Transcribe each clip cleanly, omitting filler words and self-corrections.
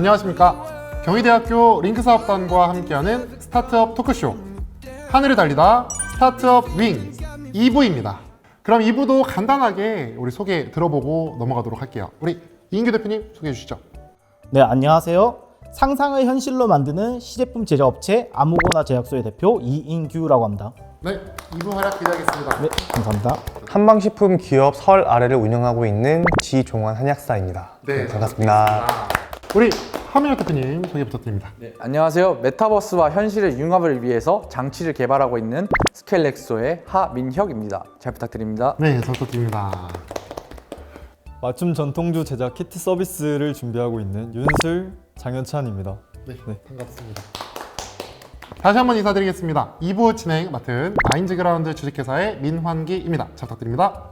안녕하십니까. 경희대학교 링크사업단과 함께하는 스타트업 토크쇼 하늘을 달리다 스타트업 윙 2부입니다. 그럼 2부도 간단하게 우리 소개 들어보고 넘어가도록 할게요. 우리 이인규 대표님 소개해 주시죠. 네, 안녕하세요. 상상을 현실로 만드는 시제품 제작업체 아무거나 제약소의 대표 이인규라고 합니다. 네, 2부 활약 기대하겠습니다. 네, 감사합니다. 한방식품 기업 설 아래를 운영하고 있는 지종환 한약사입니다. 네, 반갑습니다. 우리 하민혁 대표님 소개 부탁드립니다. 네, 안녕하세요. 메타버스와 현실의 융합을 위해서 장치를 개발하고 있는 스켈렉소의 하민혁입니다. 잘 부탁드립니다. 네, 잘 부탁드립니다. 맞춤 전통주 제작 키트 서비스를 준비하고 있는 윤슬 장현찬입니다. 네, 반갑습니다. 다시 한번 인사드리겠습니다. 2부 진행 맡은 마인즈그라운드 주식회사의 민환기입니다. 잘 부탁드립니다.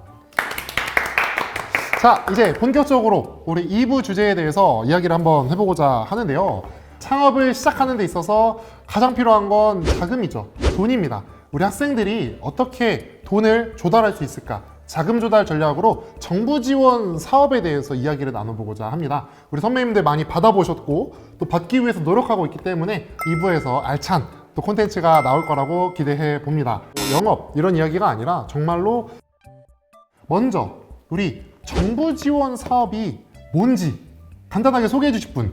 자, 이제 본격적으로 우리 2부 주제에 대해서 이야기를 한번 해보고자 하는데요. 창업을 시작하는 데 있어서 가장 필요한 건 자금이죠. 돈입니다. 우리 학생들이 어떻게 돈을 조달할 수 있을까? 자금 조달 전략으로 정부 지원 사업에 대해서 이야기를 나눠보고자 합니다. 우리 선배님들 많이 받아보셨고 또 받기 위해서 노력하고 있기 때문에 2부에서 알찬 또 콘텐츠가 나올 거라고 기대해 봅니다. 영업 이런 이야기가 아니라 정말로 먼저 우리 정부 지원 사업이 뭔지 간단하게 소개해 주실 분.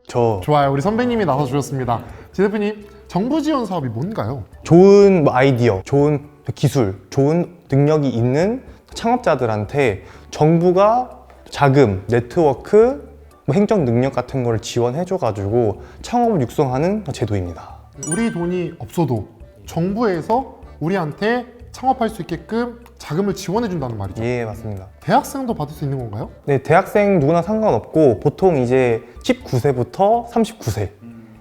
좋아요. 우리 선배님이 나서 주셨습니다. 지 대표님, 정부 지원 사업이 뭔가요? 좋은 아이디어, 좋은 기술, 좋은 능력이 있는 창업자들한테 정부가 자금, 네트워크, 행정 능력 같은 거를 지원해줘가지고 창업을 육성하는 제도입니다. 우리 돈이 없어도 정부에서 우리한테 창업할 수 있게끔 자금을 지원해 준다는 말이죠. 예, 맞습니다. 대학생도 받을 수 있는 건가요? 네, 대학생 누구나 상관없고 보통 이제 19세부터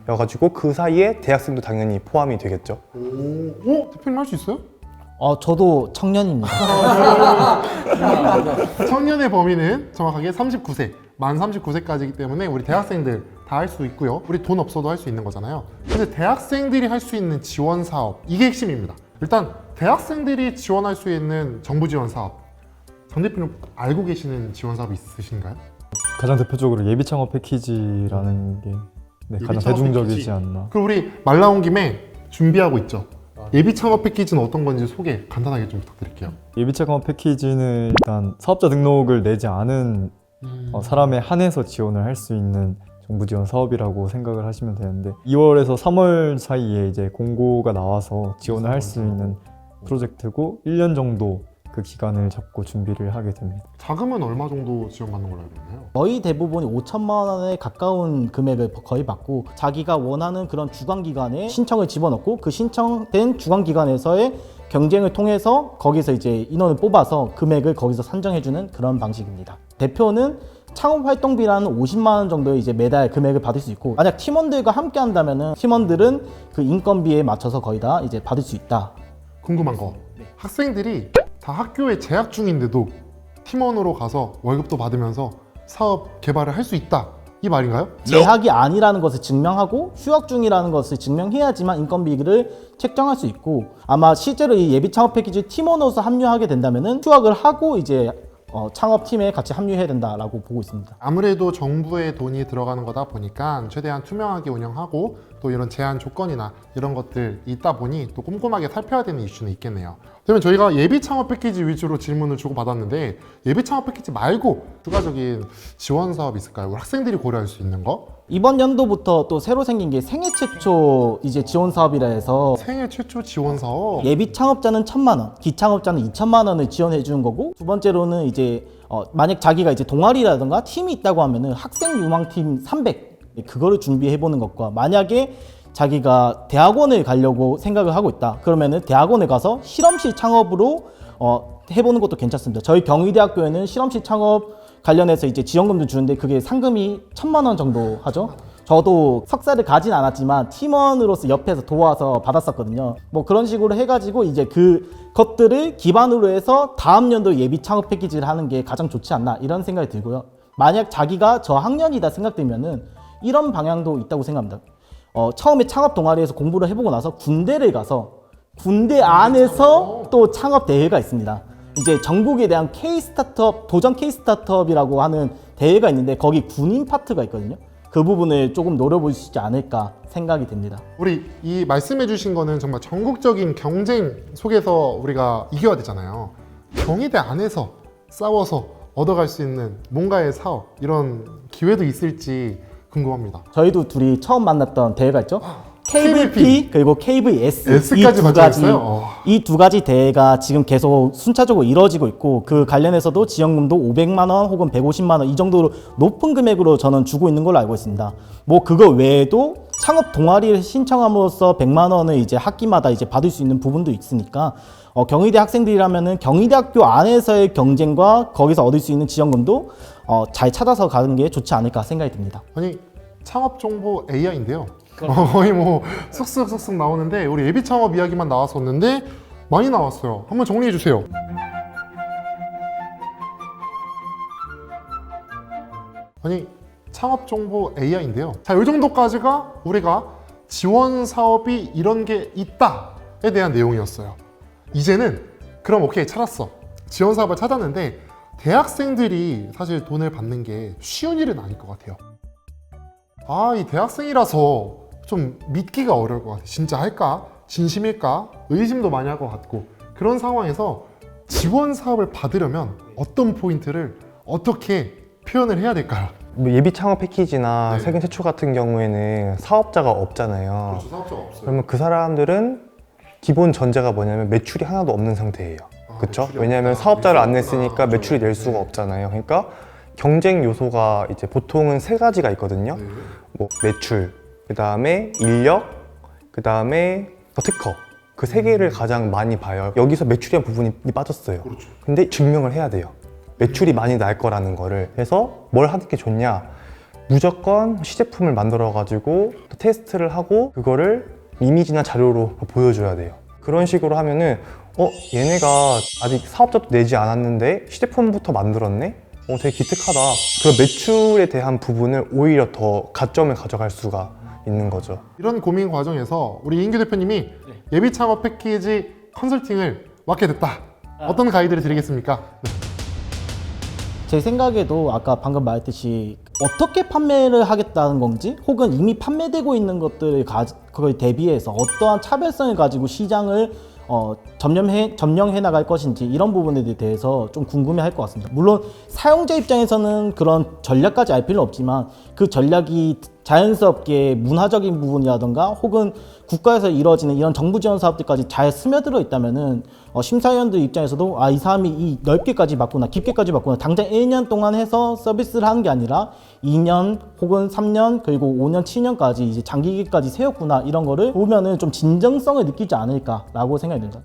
39세여가지고 그 사이에 대학생도 당연히 포함이 되겠죠. 오, 대표님 할 수 있어요? 저도 청년입니다. 청년의 범위는 정확하게 39세, 만 39세까지이기 때문에 우리 대학생들 다 할 수 있고요. 우리 돈 없어도 할 수 있는 거잖아요. 근데 대학생들이 할 수 있는 지원 사업, 이게 핵심입니다. 일단 대학생들이 지원할 수 있는 정부 지원 사업, 정 대표님 알고 계시는 지원 사업이 있으신가요? 가장 대표적으로 예비 창업 패키지라는 게 가장 창업 대중적이지 패키지. 않나. 그럼 우리 말 나온 김에 준비하고 있죠. 예비 창업 패키지는 어떤 건지 소개 간단하게 좀 부탁드릴게요. 예비 창업 패키지는 일단 사업자 등록을 내지 않은 사람에 한해서 지원을 할 수 있는 정부 지원 사업이라고 생각을 하시면 되는데 2월에서 3월 사이에 이제 공고가 나와서 지원을 할 수 있는 프로젝트고 1년 정도 그 기간을 잡고 준비를 하게 됩니다. 자금은 얼마 정도 지원받는 걸로 알고 있나요? 거의 대부분이 5천만 원에 가까운 금액을 거의 받고 자기가 원하는 그런 주관기관에 신청을 집어넣고 그 신청된 주관기관에서의 경쟁을 통해서 거기서 이제 인원을 뽑아서 금액을 거기서 산정해주는 그런 방식입니다. 대표는 창업 활동비라는 50만 원 정도의 이제 매달 금액을 받을 수 있고 만약 팀원들과 함께 한다면은 팀원들은 그 인건비에 맞춰서 거의 다 이제 받을 수 있다. 궁금한 거. 학생들이 다 학교에 재학 중인데도 팀원으로 가서 월급도 받으면서 사업 개발을 할 수 있다. 이 말인가요? 재학이 아니라는 것을 증명하고 휴학 중이라는 것을 증명해야지만 인건비를 책정할 수 있고 아마 실제로 이 예비 창업 패키지 팀원으로서 합류하게 된다면은 휴학을 하고 이제 창업팀에 같이 합류해야 된다라고 보고 있습니다. 아무래도 정부의 돈이 들어가는 거다 보니까 최대한 투명하게 운영하고 또 이런 제한 조건이나 이런 것들 있다 보니 또 꼼꼼하게 살펴야 되는 이슈는 있겠네요. 그러면 저희가 예비 창업 패키지 위주로 질문을 주고 받았는데 예비 창업 패키지 말고 추가적인 지원 사업이 있을까요? 우리 학생들이 고려할 수 있는 거? 이번 연도부터 또 새로 생긴 게 생애 최초 이제 지원 사업이라 해서 생애 최초 지원 사업. 예비 창업자는 1,000만 원, 기창업자는 2,000만 원을 지원해 주는 거고 두 번째로는 이제 만약 자기가 이제 동아리라든가 팀이 있다고 하면은 학생 유망팀 300 그거를 준비해 보는 것과 만약에 자기가 대학원을 가려고 생각을 하고 있다 그러면은 대학원에 가서 실험실 창업으로 해보는 것도 괜찮습니다. 저희 경희대학교에는 실험실 창업 관련해서 이제 지원금도 주는데 그게 상금이 1,000만 원 정도 하죠. 저도 석사를 가진 않았지만 팀원으로서 옆에서 도와서 받았었거든요. 뭐 그런 식으로 해가지고 이제 그 것들을 기반으로 해서 다음 연도 예비 창업 패키지를 하는 게 가장 좋지 않나 이런 생각이 들고요. 만약 자기가 저학년이다 생각되면은 이런 방향도 있다고 생각합니다. 처음에 창업 동아리에서 공부를 해보고 나서 군대를 가서 군대 안에서 또 창업 대회가 있습니다. 이제 전국에 대한 K 스타트업 도전 K 스타트업이라고 하는 대회가 있는데 거기 군인 파트가 있거든요. 그 부분을 조금 노려보시지 않을까 생각이 됩니다. 우리 이 말씀해 주신 거는 정말 전국적인 경쟁 속에서 우리가 이겨야 되잖아요. 경희대 안에서 싸워서 얻어갈 수 있는 뭔가의 사업, 이런 기회도 있을지 궁금합니다. 저희도 둘이 처음 만났던 대회가 있죠. KVP KVP 그리고 KVS S까지 맞춰있어요? 이 두 가지 대회가 지금 계속 순차적으로 이루어지고 있고 그 관련해서도 지원금도 500만 원 혹은 150만 원 이 정도로 높은 금액으로 저는 주고 있는 걸로 알고 있습니다. 뭐 그거 외에도 창업 동아리를 신청함으로써 100만 원을 이제 학기마다 이제 받을 수 있는 부분도 있으니까 경희대 학생들이라면은 경희대학교 안에서의 경쟁과 거기서 얻을 수 있는 지원금도 잘 찾아서 가는 게 좋지 않을까 생각이 듭니다. 아니, 창업 정보 AI인데요. 거의 뭐 쑥쑥 나오는데 우리 예비 창업 이야기만 나왔었는데 많이 나왔어요. 한번 정리해 주세요. 아니, 창업 정보 AI인데요. 자, 이 정도까지가 우리가 지원 사업이 이런 게 있다에 대한 내용이었어요. 이제는 그럼 오케이, 찾았어. 지원 사업을 찾았는데 대학생들이 사실 돈을 받는 게 쉬운 일은 아닐 것 같아요. 아, 이 대학생이라서 좀 믿기가 어려울 것 같아요. 진짜 할까? 진심일까? 의심도 많이 할 것 같고, 그런 상황에서 지원 사업을 받으려면 어떤 포인트를 어떻게 표현을 해야 될까요? 뭐 예비 창업 패키지나 네. 세금 최초 같은 경우에는 사업자가 없잖아요. 사업자가 없어요. 그러면 그 사람들은 기본 전제가 뭐냐면 매출이 하나도 없는 상태예요. 그렇죠? 매출이 왜냐하면 없다. 사업자를 안 매출이 냈으니까 없구나. 매출이 낼 수가 네. 없잖아요. 그러니까 경쟁 요소가 이제 보통은 세 가지가 있거든요. 네. 뭐 매출, 그 다음에 인력, 그 다음에 특허. 그 세 개를 가장 많이 봐요. 여기서 매출이란 부분이 빠졌어요. 그렇죠. 근데 증명을 해야 돼요. 매출이 많이 날 거라는 거를. 그래서 뭘 하는 게 좋냐? 무조건 시제품을 만들어 가지고 테스트를 하고 그거를 이미지나 자료로 보여줘야 돼요. 그런 식으로 하면은 얘네가 아직 사업자도 내지 않았는데 시제품부터 만들었네? 되게 기특하다. 그런 매출에 대한 부분을 오히려 더 가점을 가져갈 수가 있는 거죠. 이런 고민 과정에서 우리 이인규 대표님이 예비 창업 패키지 컨설팅을 맡게 됐다. 어떤 가이드를 드리겠습니까? 네. 제 생각에도 아까 방금 말했듯이 어떻게 판매를 하겠다는 건지 혹은 이미 판매되고 있는 것들을 그걸 대비해서 어떠한 차별성을 가지고 시장을 점령해 나갈 것인지 이런 부분에 대해서 좀 궁금해할 것 같습니다. 물론 사용자 입장에서는 그런 전략까지 알 필요는 없지만 그 전략이 자연스럽게 문화적인 부분이라던가 혹은 국가에서 이루어지는 이런 정부 지원 사업들까지 잘 스며들어 있다면은 심사위원들 입장에서도 이 사람이 이 넓게까지 맞구나, 깊게까지 맞구나, 당장 1년 동안 해서 서비스를 하는 게 아니라 2년 혹은 3년 그리고 5년, 7년까지 이제 장기기까지 세웠구나, 이런 거를 보면은 좀 진정성을 느끼지 않을까라고 생각이 듭니다.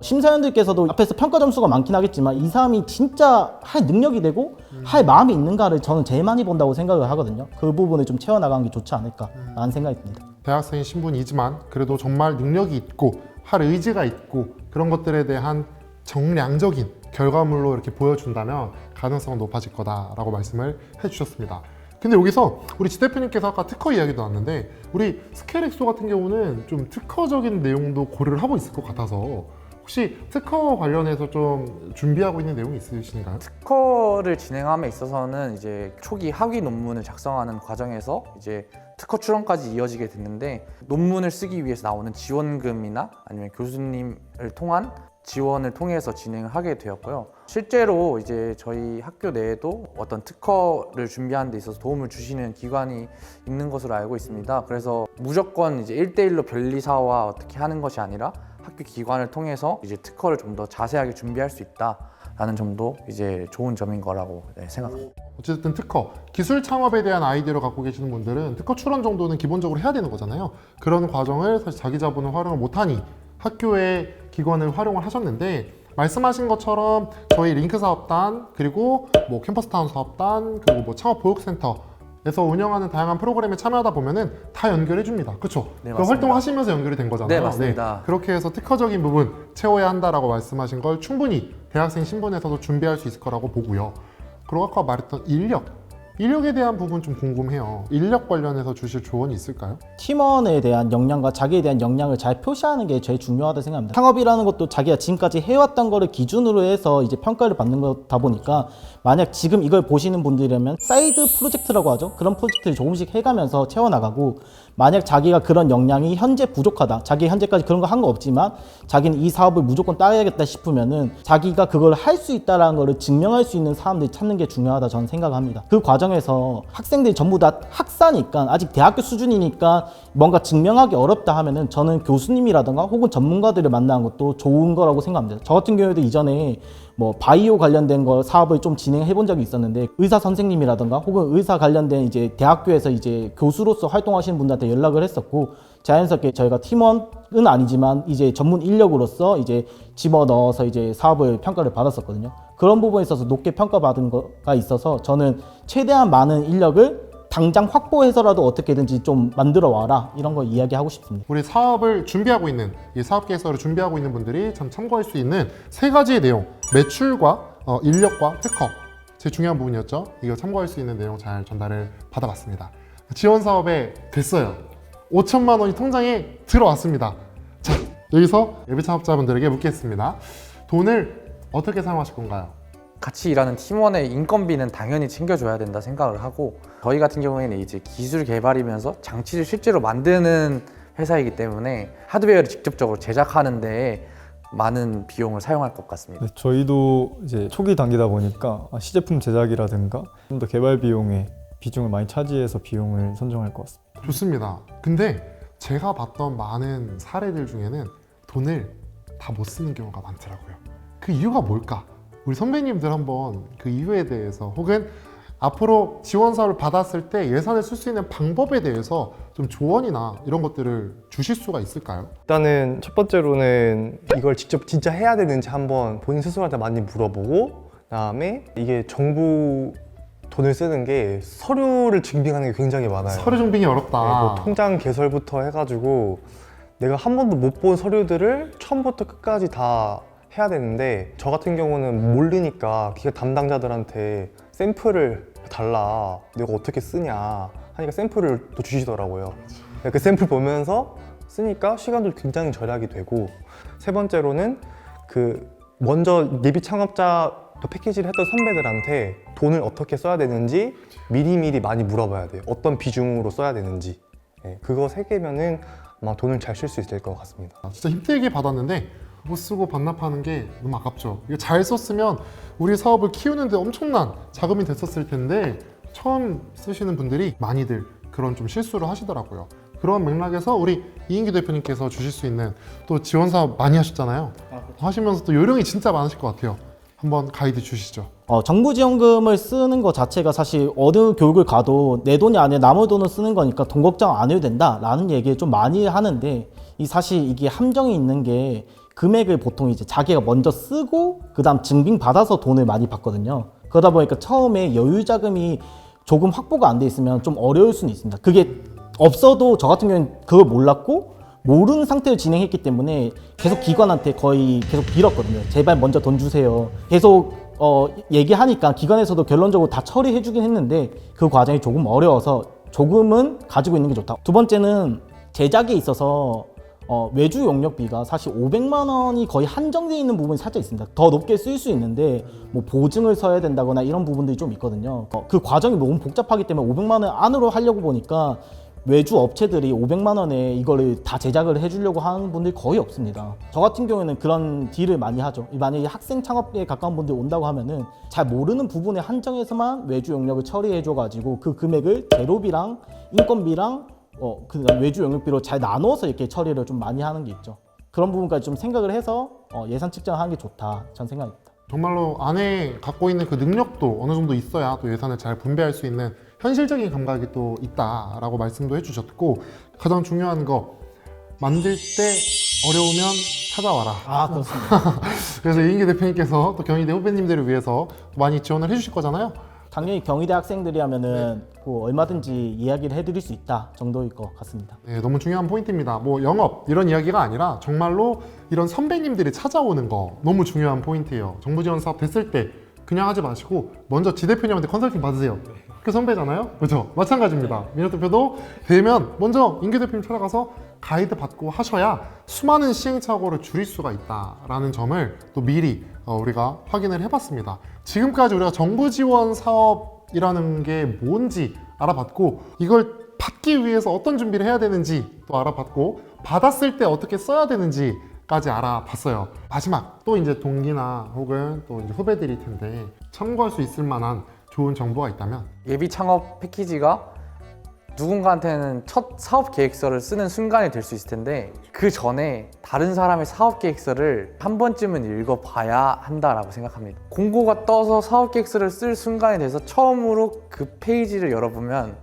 심사위원들께서도 앞에서 평가 점수가 많긴 하겠지만 이 사람이 진짜 할 능력이 되고 할 마음이 있는가를 저는 제일 많이 본다고 생각을 하거든요. 그 부분을 좀 채워나가는 게 좋지 않을까라는 생각이 듭니다. 대학생의 신분이지만 그래도 정말 능력이 있고 할 의지가 있고 그런 것들에 대한 정량적인 결과물로 이렇게 보여준다면 가능성은 높아질 거다라고 말씀을 해주셨습니다. 근데 여기서 우리 지 대표님께서 아까 특허 이야기도 나왔는데 우리 스케일엑소 같은 경우는 좀 특허적인 내용도 고려를 하고 있을 것 같아서 혹시 특허 관련해서 좀 준비하고 있는 내용이 있으신가요? 특허를 진행함에 있어서는 이제 초기 학위 논문을 작성하는 과정에서 이제 특허 출원까지 이어지게 됐는데, 논문을 쓰기 위해서 나오는 지원금이나 아니면 교수님을 통한 지원을 통해서 진행을 하게 되었고요. 실제로 이제 저희 학교 내에도 어떤 특허를 준비하는 데 있어서 도움을 주시는 기관이 있는 것으로 알고 있습니다. 그래서 무조건 이제 1대1로 변리사와 어떻게 하는 것이 아니라 학교 기관을 통해서 이제 특허를 좀 더 자세하게 준비할 수 있다라는 점도 이제 좋은 점인 거라고 생각합니다. 어쨌든 특허, 기술 창업에 대한 아이디어를 갖고 계시는 분들은 특허 출원 정도는 기본적으로 해야 되는 거잖아요. 그런 과정을 사실 자기 자본을 활용을 못하니 학교의 기관을 활용을 하셨는데, 말씀하신 것처럼 저희 링크 사업단 그리고 뭐 캠퍼스타운 사업단 그리고 뭐 창업 보육센터에서 운영하는 다양한 프로그램에 참여하다 보면은 다 연결해 줍니다. 그렇죠? 네, 그 맞습니다. 활동하시면서 연결이 된 거잖아요. 네, 맞습니다. 그렇게 해서 특허적인 부분 채워야 한다라고 말씀하신 걸 충분히 대학생 신분에서도 준비할 수 있을 거라고 보고요. 그리고 아까 말했던 인력, 인력에 대한 부분 좀 궁금해요. 인력 관련해서 주실 조언이 있을까요? 팀원에 대한 역량과 자기에 대한 역량을 잘 표시하는 게 제일 중요하다고 생각합니다. 창업이라는 것도 자기가 지금까지 해왔던 거를 기준으로 해서 이제 평가를 받는 거다 보니까 만약 지금 이걸 보시는 분들이라면 사이드 프로젝트라고 하죠. 그런 프로젝트를 조금씩 해가면서 채워나가고 만약 자기가 그런 역량이 현재 부족하다. 자기 현재까지 그런 거 한 거 없지만 자기는 이 사업을 무조건 따야겠다 싶으면은 자기가 그걸 할 수 있다라는 거를 증명할 수 있는 사람들이 찾는 게 중요하다 저는 생각합니다. 그 과정에서 학생들이 전부 다 학사니까 아직 대학교 수준이니까 뭔가 증명하기 어렵다 하면은 저는 교수님이라든가 혹은 전문가들을 만나는 것도 좋은 거라고 생각합니다. 저 같은 경우에도 이전에 뭐 바이오 관련된 거 사업을 좀 진행해 본 적이 있었는데 의사 선생님이라든가 혹은 의사 관련된 이제 대학교에서 이제 교수로서 활동하시는 분들한테 연락을 했었고 자연스럽게 저희가 팀원은 아니지만 이제 전문 인력으로서 이제 집어넣어서 이제 사업을 평가를 받았었거든요. 그런 부분에 있어서 높게 평가받은 거가 있어서 저는 최대한 많은 인력을 당장 확보해서라도 어떻게든지 좀 만들어 와라 이런 거 이야기하고 싶습니다. 우리 사업을 준비하고 있는 이 사업 계획서를 준비하고 있는 분들이 참 참고할 수 있는 세 가지의 내용, 매출과 인력과 특허 제일 중요한 부분이었죠. 이거 참고할 수 있는 내용 잘 전달을 받아봤습니다. 지원 사업에 됐어요. 5천만 원이 통장에 들어왔습니다. 자, 여기서 예비 창업자분들에게 묻겠습니다. 돈을 어떻게 사용하실 건가요? 같이 일하는 팀원의 인건비는 당연히 챙겨줘야 된다 생각을 하고 저희 같은 경우에는 이제 기술 개발이면서 장치를 실제로 만드는 회사이기 때문에 하드웨어를 직접적으로 제작하는데 많은 비용을 사용할 것 같습니다. 네, 저희도 이제 초기 단계다 보니까 시제품 제작이라든가 좀 더 개발 비용에 비중을 많이 차지해서 비용을 선정할 것 같습니다. 좋습니다. 근데 제가 봤던 많은 사례들 중에는 돈을 다 못 쓰는 경우가 많더라고요. 그 이유가 뭘까? 우리 선배님들 한번 그 이유에 대해서 혹은 앞으로 지원 사업을 받았을 때 예산을 쓸 수 있는 방법에 대해서 좀 조언이나 이런 것들을 주실 수가 있을까요? 일단은 첫 번째로는 이걸 직접 진짜 해야 되는지 한번 본인 스스로한테 많이 물어보고 그다음에 이게 정부 돈을 쓰는 게 서류를 증빙하는 게 굉장히 많아요. 서류 정빙이 어렵다. 네, 뭐 통장 개설부터 해가지고 내가 한 번도 못 본 서류들을 처음부터 끝까지 다 해야 되는데 저 같은 경우는 모르니까 기획 담당자들한테 샘플을 달라 내가 어떻게 쓰냐 하니까 샘플을 또 주시더라고요. 그 샘플 보면서 쓰니까 시간도 굉장히 절약이 되고 세 번째로는 그 먼저 예비 창업자 패키지를 했던 선배들한테 돈을 어떻게 써야 되는지 미리미리 많이 물어봐야 돼요. 어떤 비중으로 써야 되는지. 네, 그거 세 개면은 아마 돈을 잘 쓸 수 있을 것 같습니다. 진짜 힘들게 받았는데 못 쓰고 반납하는 게 너무 아깝죠. 이거 잘 썼으면 우리 사업을 키우는데 엄청난 자금이 됐었을 텐데 처음 쓰시는 분들이 많이들 그런 좀 실수를 하시더라고요. 그런 맥락에서 우리 이인규 대표님께서 주실 수 있는 또 지원 사업 많이 하셨잖아요. 하시면서 또 요령이 진짜 많으실 것 같아요. 한번 가이드 주시죠. 정부 지원금을 쓰는 것 자체가 사실 어느 교육을 가도 내 돈이 아니라 남의 돈을 쓰는 거니까 돈 걱정 안 해도 된다라는 얘기를 좀 많이 하는데 사실 이게 함정이 있는 게 금액을 보통 이제 자기가 먼저 쓰고 그다음 증빙 받아서 돈을 많이 받거든요. 그러다 보니까 처음에 여유 자금이 조금 확보가 안 돼 있으면 좀 어려울 수는 있습니다. 그게 없어도 저 같은 경우는 그걸 몰랐고 모르는 상태로 진행했기 때문에 계속 기관한테 거의 계속 빌었거든요. 제발 먼저 돈 주세요. 계속 얘기하니까 기관에서도 결론적으로 다 처리해 주긴 했는데 그 과정이 조금 어려워서 조금은 가지고 있는 게 좋다. 두 번째는 제작에 있어서 외주 용역비가 사실 500만 원이 거의 한정되어 있는 부분이 살짝 있습니다. 더 높게 쓸 수 있는데 뭐 보증을 서야 된다거나 이런 부분들이 좀 있거든요. 그 과정이 너무 복잡하기 때문에 500만 원 안으로 하려고 보니까 외주 업체들이 500만 원에 이거를 다 제작을 해주려고 하는 분들이 거의 없습니다. 저 같은 경우에는 그런 딜을 많이 하죠. 만약에 학생 창업에 가까운 분들이 온다고 하면은 잘 모르는 부분에 한정해서만 외주 용역을 처리해줘가지고 그 금액을 제로비랑 인건비랑 그다음 외주 용역비로 잘 나눠서 이렇게 처리를 좀 많이 하는 게 있죠. 그런 부분까지 좀 생각을 해서 예산 측정을 하는 게 좋다 전 생각입니다. 정말로 안에 갖고 있는 그 능력도 어느 정도 있어야 또 예산을 잘 분배할 수 있는 현실적인 감각이 또 있다라고 말씀도 해주셨고 가장 중요한 거 만들 때 어려우면 찾아와라. 그렇습니다. 그래서 이인규 대표님께서 또 경희대 후배님들을 위해서 많이 지원을 해주실 거잖아요. 당연히 경희대 학생들이라면은 뭐 얼마든지 이야기를 해드릴 수 있다 정도일 것 같습니다. 네, 너무 중요한 포인트입니다. 뭐 영업 이런 이야기가 아니라 정말로 이런 선배님들이 찾아오는 거 너무 중요한 포인트예요. 정부 지원 사업 됐을 때 그냥 하지 마시고 먼저 지 대표님한테 컨설팅 받으세요. 학교 선배잖아요. 그렇죠? 마찬가지입니다. 민혁 대표도 되면 먼저 인규 대표님 찾아가서 가이드 받고 하셔야 수많은 시행착오를 줄일 수가 있다라는 점을 또 미리 우리가 확인을 해봤습니다. 지금까지 우리가 정부 지원 사업이라는 게 뭔지 알아봤고, 이걸 받기 위해서 어떤 준비를 해야 되는지 또 알아봤고, 받았을 때 어떻게 써야 되는지까지 알아봤어요. 마지막 또 이제 동기나 혹은 또 이제 후배들일 텐데 참고할 수 있을 만한 좋은 정보가 있다면, 예비 창업 패키지가 누군가한테는 첫 사업 계획서를 쓰는 순간이 될 수 있을 텐데, 그 전에 다른 사람의 사업 계획서를 한 번쯤은 읽어봐야 한다라고 생각합니다. 공고가 떠서 사업 계획서를 쓸 순간이 돼서 처음으로 그 페이지를 열어보면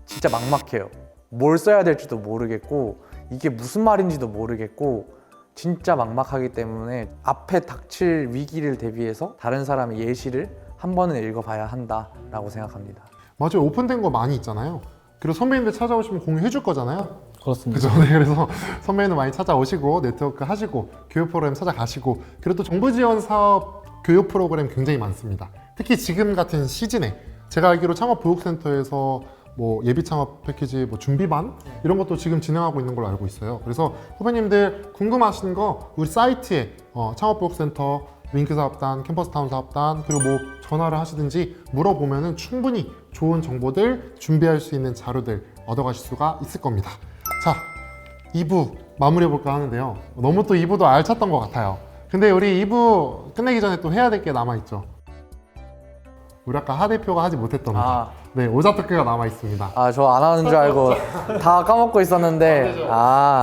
진짜 막막해요. 뭘 써야 될지도 모르겠고 이게 무슨 말인지도 모르겠고 진짜 막막하기 때문에 앞에 닥칠 위기를 대비해서 다른 사람의 예시를 한 번은 읽어봐야 한다라고 생각합니다. 맞아요. 오픈된 거 많이 있잖아요. 그리고 선배님들 찾아오시면 공유해 줄 거잖아요. 그렇습니다. 그죠? 네, 그래서 선배님들 많이 찾아오시고 네트워크 하시고 교육 프로그램 찾아가시고, 그리고 또 정부 지원 사업 교육 프로그램 굉장히 많습니다. 특히 지금 같은 시즌에 제가 알기로 창업보육센터에서 뭐 예비 창업 패키지 뭐 준비반 이런 것도 지금 진행하고 있는 걸로 알고 있어요. 그래서 후배님들 궁금하신 거 우리 사이트에 창업보육센터 윙크 사업단, 캠퍼스타운 사업단, 그리고 뭐 전화를 하시든지 물어보면은 충분히 좋은 정보들, 준비할 수 있는 자료들 얻어가실 수가 있을 겁니다. 자, 2부 마무리해 볼까 하는데요. 너무 또 2부도 알찼던 것 같아요. 근데 우리 2부 끝내기 전에 또 해야 될 게 남아 있죠. 우리 아까 하 대표가 하지 못했던 거. 네, 오자토크가 남아 있습니다. 저 안 하는 줄 알고 다 까먹고 있었는데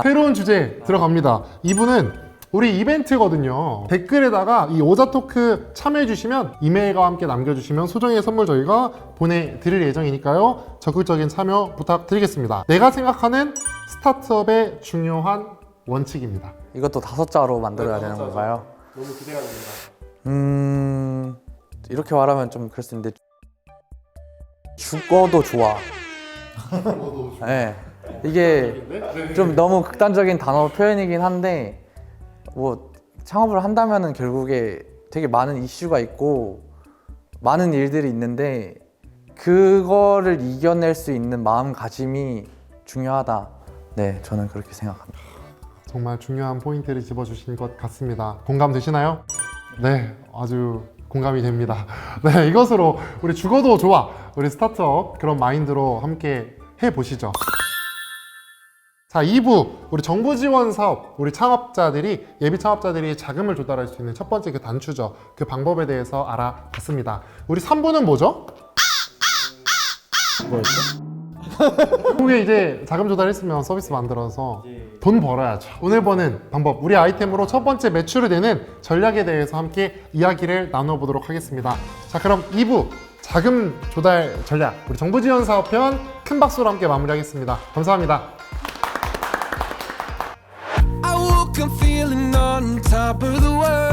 새로운 주제 들어갑니다. 이분은 우리 이벤트거든요. 댓글에다가 이 오자토크 참여해주시면 이메일과 함께 남겨주시면 소정의 선물 저희가 보내드릴 예정이니까요. 적극적인 참여 부탁드리겠습니다. 내가 생각하는 스타트업의 중요한 원칙입니다. 이것도 5자로 만들어야 되는 건가요? 너무 기대가 됩니다. 이렇게 말하면 좀 그럴 수 있는데 죽어도 좋아. 네. 이게 좀 너무 극단적인 단어 표현이긴 한데, 뭐 창업을 한다면은 결국에 되게 많은 이슈가 있고 많은 일들이 있는데 그거를 이겨낼 수 있는 마음가짐이 중요하다. 네, 저는 그렇게 생각합니다. 정말 중요한 포인트를 집어주신 것 같습니다. 공감 되시나요? 네, 아주 공감이 됩니다. 네, 이것으로 우리 죽어도 좋아, 우리 스타트업 그런 마인드로 함께 해보시죠. 자, 2부 우리 정부 지원 사업, 우리 창업자들이, 예비 창업자들이 자금을 조달할 수 있는 첫 번째 그 단추죠. 그 방법에 대해서 알아봤습니다. 우리 3부는 뭐죠? 뭐였죠? 그게 이제 자금 조달했으면 서비스 만들어서 돈 벌어야죠. 오늘 버는 방법, 우리 아이템으로 첫 번째 매출을 내는 전략에 대해서 함께 이야기를 나눠보도록 하겠습니다. 자, 그럼 2부 자금 조달 전략, 우리 정부 지원 사업편 큰 박수로 함께 마무리하겠습니다. 감사합니다. I woke up feeling on top of the world.